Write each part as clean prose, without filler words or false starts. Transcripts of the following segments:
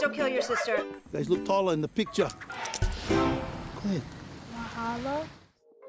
don't kill your sister. You guys look taller in the picture. Go ahead. Mahalo.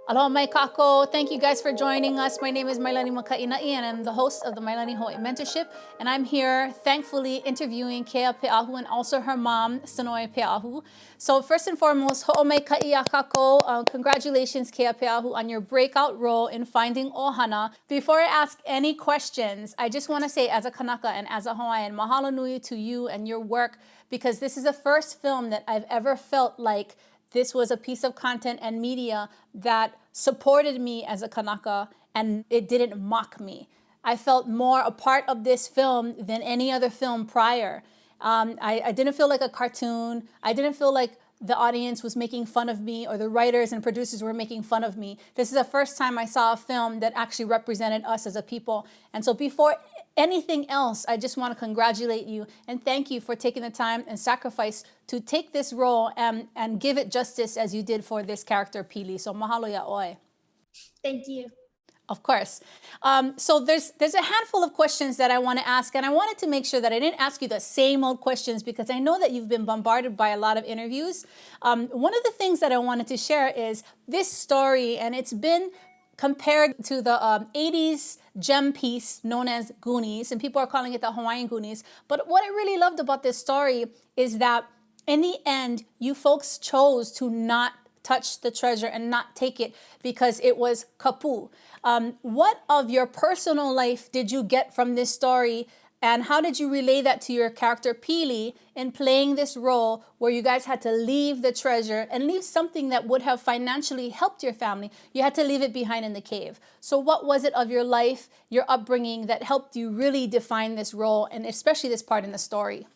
Aloha mai kako. Thank you guys for joining us. My name is Mailani Makaina'i and I'm the host of the Mailani Hawaii Mentorship. And I'm here, thankfully, interviewing Kea Peahu and also her mom, Sanoi Peahu. So first and foremost, ho'o mai ka'i kako. Congratulations, Kea Peahu, on your breakout role in Finding Ohana. Before I ask any questions, I just want to say, as a Kanaka and as a Hawaiian, mahalo nui to you and your work, because this is the first film that I've ever felt like this was a piece of content and media that supported me as a Kanaka and it didn't mock me. I felt more a part of this film than any other film prior. I didn't feel like a cartoon. I didn't feel like the audience was making fun of me or the writers and producers were making fun of me. This is the first time I saw a film that actually represented us as a people. And so before anything else, I just want to congratulate you and thank you for taking the time and sacrifice to take this role and give it justice as you did for this character, Pili. So mahalo ya oi. Thank you. Of course. So there's a handful of questions that I want to ask, and I wanted to make sure that I didn't ask you the same old questions because I know that you've been bombarded by a lot of interviews. One of the things that I wanted to share is this story, and it's been compared to the 80s gem piece known as Goonies, and people are calling it the Hawaiian Goonies. But what I really loved about this story is that in the end, you folks chose to not touch the treasure and not take it because it was kapu. What of your personal life did you get from this story, and how did you relay that to your character Pili in playing this role where you guys had to leave the treasure and leave something that would have financially helped your family? You had to leave it behind in the cave. So what was it of your life, your upbringing, that helped you really define this role and especially this part in the story?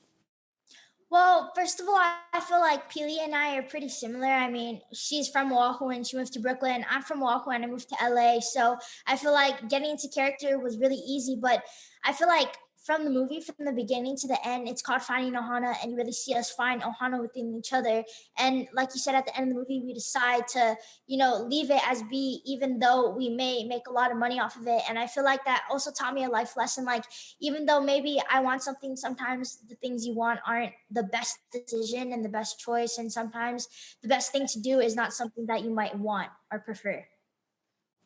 Well, first of all, I feel like Pili and I are pretty similar. I mean, she's from Oahu and she moved to Brooklyn. I'm from Oahu and I moved to LA. So I feel like getting into character was really easy. But I feel like from the movie, from the beginning to the end, it's called Finding Ohana, and you really see us find Ohana within each other. And like you said, at the end of the movie, we decide to, leave it as be, even though we may make a lot of money off of it. And I feel like that also taught me a life lesson. Like, even though maybe I want something, sometimes the things you want aren't the best decision and the best choice. And sometimes the best thing to do is not something that you might want or prefer.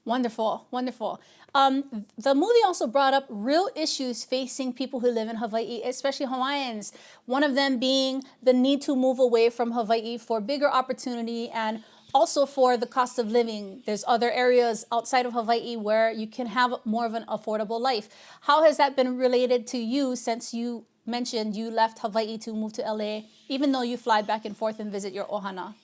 Wonderful, wonderful. The movie also brought up real issues facing people who live in Hawaii, especially Hawaiians. One of them being the need to move away from Hawaii for bigger opportunity and also for the cost of living. There's other areas outside of Hawaii where you can have more of an affordable life. How has that been related to you since you mentioned you left Hawaii to move to LA, even though you fly back and forth and visit your ohana?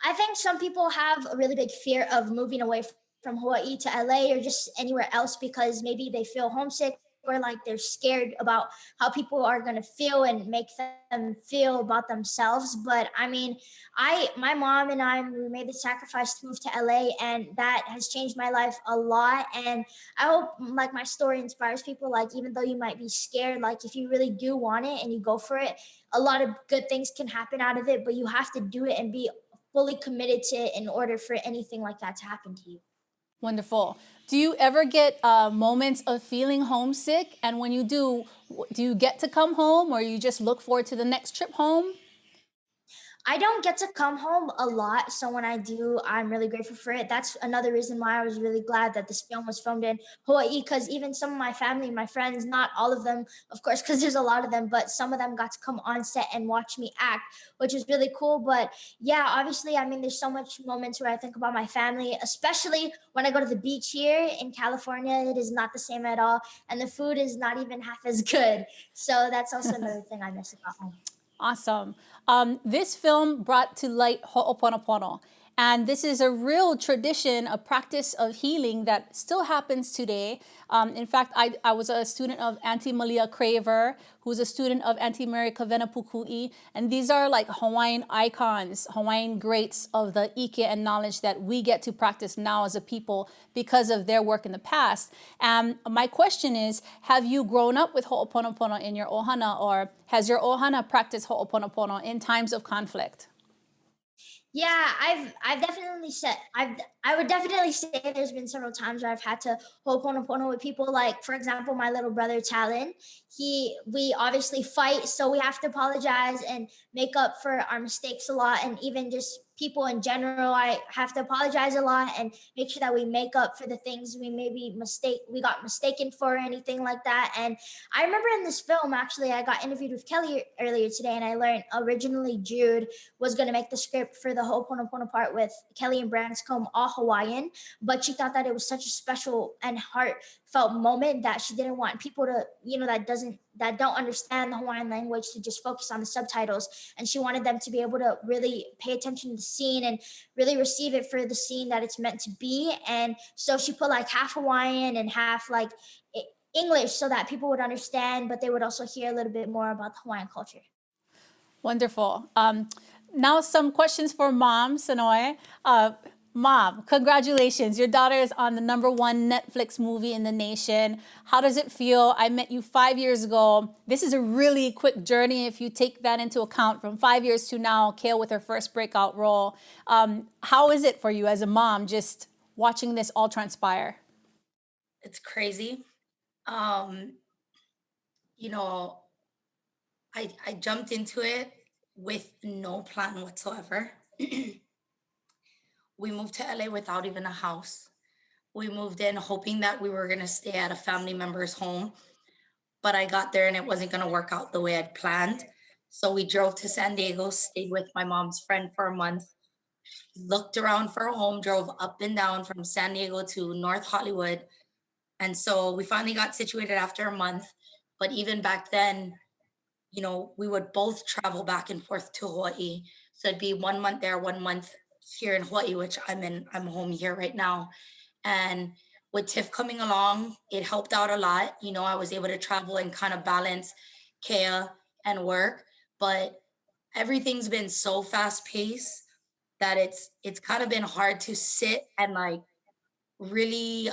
I think some people have a really big fear of moving away from Hawaii to LA or just anywhere else because maybe they feel homesick or like they're scared about how people are going to feel and make them feel about themselves. But I mean, my mom and I, we made the sacrifice to move to LA, and that has changed my life a lot. And I hope like my story inspires people, like even though you might be scared, like if you really do want it and you go for it, a lot of good things can happen out of it, but you have to do it and be fully committed to it in order for anything like that to happen to you. Wonderful. Do you ever get moments of feeling homesick? And when you do you get to come home or you just look forward to the next trip home? I don't get to come home a lot. So when I do, I'm really grateful for it. That's another reason why I was really glad that this film was filmed in Hawaii, because even some of my family, my friends, not all of them, of course, because there's a lot of them, but some of them got to come on set and watch me act, which was really cool. But yeah, obviously, I mean, there's so much moments where I think about my family, especially when I go to the beach here in California. It is not the same at all. And the food is not even half as good. So that's also another thing I miss about home. Awesome. This film brought to light ho'oponopono. And this is a real tradition, a practice of healing that still happens today. In fact, I was a student of Auntie Malia Craver, who's a student of Auntie Mary Kavena Pukui. And these are like Hawaiian icons, Hawaiian greats of the ike and knowledge that we get to practice now as a people because of their work in the past. And my question is, have you grown up with ho'oponopono in your ohana, or has your ohana practiced ho'oponopono in times of conflict? Yeah, I've definitely said I would definitely say there's been several times where I've had to ho'oponopono with people. Like for example, my little brother Talon. We obviously fight, so we have to apologize and make up for our mistakes a lot. And even just people in general, I have to apologize a lot and make sure that we make up for the things we got mistaken for or anything like that. And I remember in this film, actually, I got interviewed with Kelly earlier today, and I learned originally Jude was going to make the script for the Ho'oponopono part with Kelly and Branscombe all Hawaiian, but she thought that it was such a special and heartfelt moment that she didn't want people to, that don't understand the Hawaiian language to just focus on the subtitles, and she wanted them to be able to really pay attention to the scene and really receive it for the scene that it's meant to be. And so she put like half Hawaiian and half like English so that people would understand, but they would also hear a little bit more about the Hawaiian culture. Wonderful. Now some questions for Mom, Sanoi. Mom, congratulations. Your daughter is on the #1 Netflix movie in the nation. How does it feel? I met you 5 years ago. This is a really quick journey if you take that into account from 5 years to now, Kea with her first breakout role. How is it for you as a mom just watching this all transpire? It's crazy. Um, you know, I jumped into it with no plan whatsoever. We moved to LA without even a house. We moved in hoping that we were going to stay at a family member's home, but I got there and it wasn't going to work out the way I'd planned. So we drove to San Diego, stayed with my mom's friend for a month, looked around for a home, drove up and down from San Diego to North Hollywood. And so we finally got situated after a month. But even back then, we would both travel back and forth to Hawaii. So it'd be 1 month there, 1 month here in Hawaii, which I'm home here right now. And with Tiff coming along, it helped out a lot. I was able to travel and kind of balance Kea and work, but everything's been so fast paced that it's kind of been hard to sit and really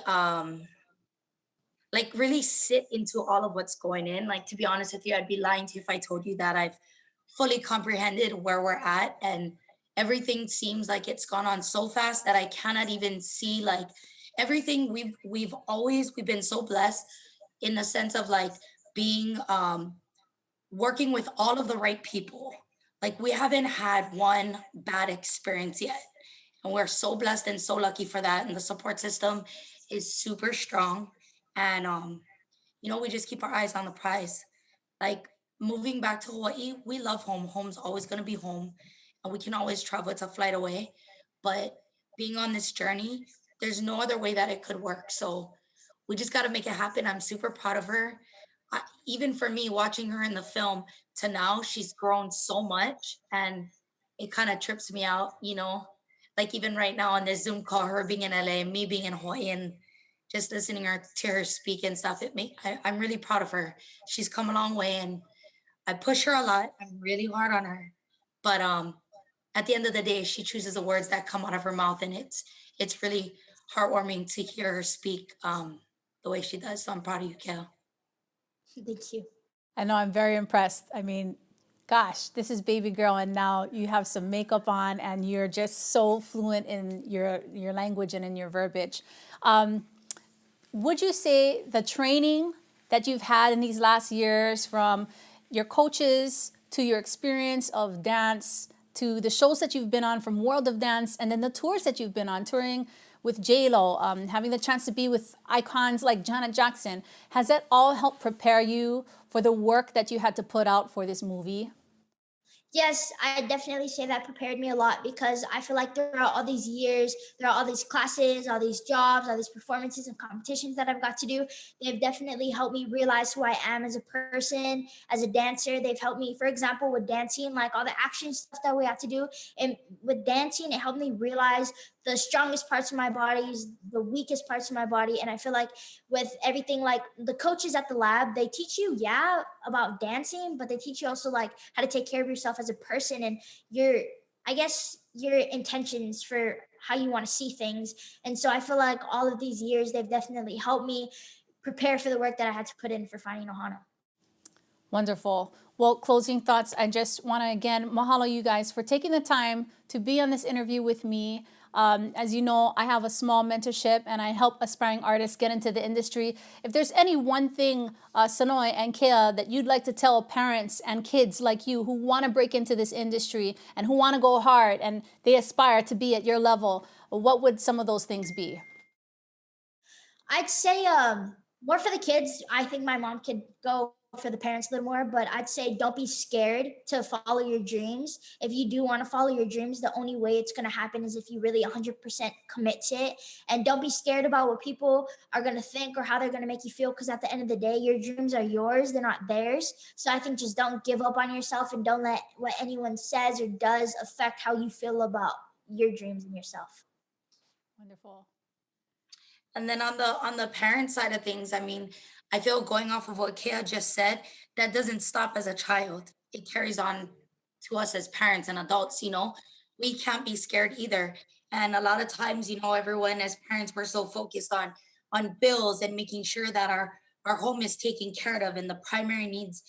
really sit into all of what's going in. Like, to be honest with you, I'd be lying to you if I told you that I've fully comprehended where we're at. And everything seems like it's gone on so fast that I cannot even see like everything we've been so blessed in the sense of like being working with all of the right people. Like, we haven't had one bad experience yet. And we're so blessed and so lucky for that. And the support system is super strong. And we just keep our eyes on the prize. Like, moving back to Hawaii, we love home. Home's always gonna be home. And we can always travel. It's a flight away. But being on this journey, there's no other way that it could work. So we just gotta make it happen. I'm super proud of her. Even for me, watching her in the film to now, she's grown so much, and it kind of trips me out. Like, even right now on this Zoom call, her being in LA, me being in Hawaii, and just listening to her speak and stuff, I'm really proud of her. She's come a long way, and I push her a lot. I'm really hard on her, but at the end of the day, she chooses the words that come out of her mouth, and it's really heartwarming to hear her speak the way she does. So I'm proud of you, Kale. Thank you. I know, I'm very impressed. I mean, gosh, this is baby girl, and now you have some makeup on, and you're just so fluent in your language and in your verbiage. Would you say the training that you've had in these last years, from your coaches to your experience of dance to the shows that you've been on from World of Dance, and then the tours that you've been on, touring with J-Lo, having the chance to be with icons like Janet Jackson, has that all helped prepare you for the work that you had to put out for this movie? Yes, I definitely say that prepared me a lot, because I feel like throughout all these years, there are all these classes, all these jobs, all these performances and competitions that I've got to do. They've definitely helped me realize who I am as a person, as a dancer. They've helped me, for example, with dancing, like all the action stuff that we have to do. And with dancing, it helped me realize the strongest parts of my body, the weakest parts of my body. And I feel like with everything, like the coaches at the lab, they teach you, yeah, about dancing, but they teach you also like how to take care of yourself as a person, and your intentions for how you want to see things. And so I feel like all of these years, they've definitely helped me prepare for the work that I had to put in for finding Ohana. Wonderful. Well, closing thoughts, I just want to again mahalo you guys for taking the time to be on this interview with me. As you know, I have a small mentorship and I help aspiring artists get into the industry. If there's any one thing, Sanoi and Kea, that you'd like to tell parents and kids like you who want to break into this industry and who want to go hard and they aspire to be at your level, what would some of those things be? I'd say more for the kids. I think my mom could go for the parents a little more, but I'd say don't be scared to follow your dreams. If you do want to follow your dreams, the only way it's going to happen is if you really 100% commit to it. And don't be scared about what people are going to think or how they're going to make you feel, because at the end of the day, your dreams are yours, they're not theirs. So I think just don't give up on yourself and don't let what anyone says or does affect how you feel about your dreams and yourself. Wonderful. And then on the parent side of things, I mean, I feel going off of what Kea just said, that doesn't stop as a child. It carries on to us as parents and adults, you know. We can't be scared either. And a lot of times, you know, everyone as parents, we're so focused on bills and making sure that our home is taken care of and the primary needs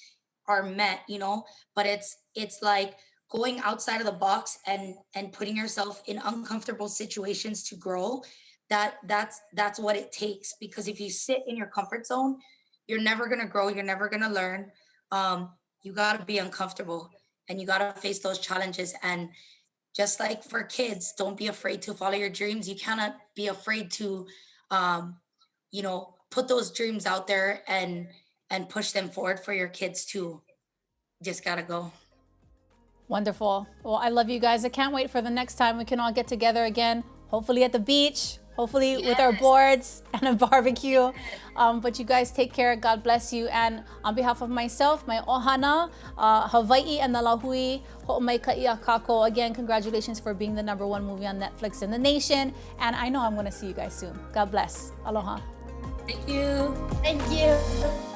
are met, you know. But it's like going outside of the box and putting yourself in uncomfortable situations to grow. That's what it takes, because if you sit in your comfort zone, you're never going to grow, you're never going to learn. You got to be uncomfortable and you got to face those challenges. And just like for kids, don't be afraid to follow your dreams. You cannot be afraid to you know, put those dreams out there and push them forward for your kids too. Just got to go. Wonderful. Well, I love you guys. I can't wait for the next time we can all get together again, hopefully at the beach, hopefully with our boards and a barbecue. But you guys take care. God bless you. And on behalf of myself, my Ohana, Hawaii and the Lahui, Ho'omaikai Kako, again, congratulations for being the #1 movie on Netflix in the nation. And I know I'm going to see you guys soon. God bless. Aloha. Thank you. Thank you.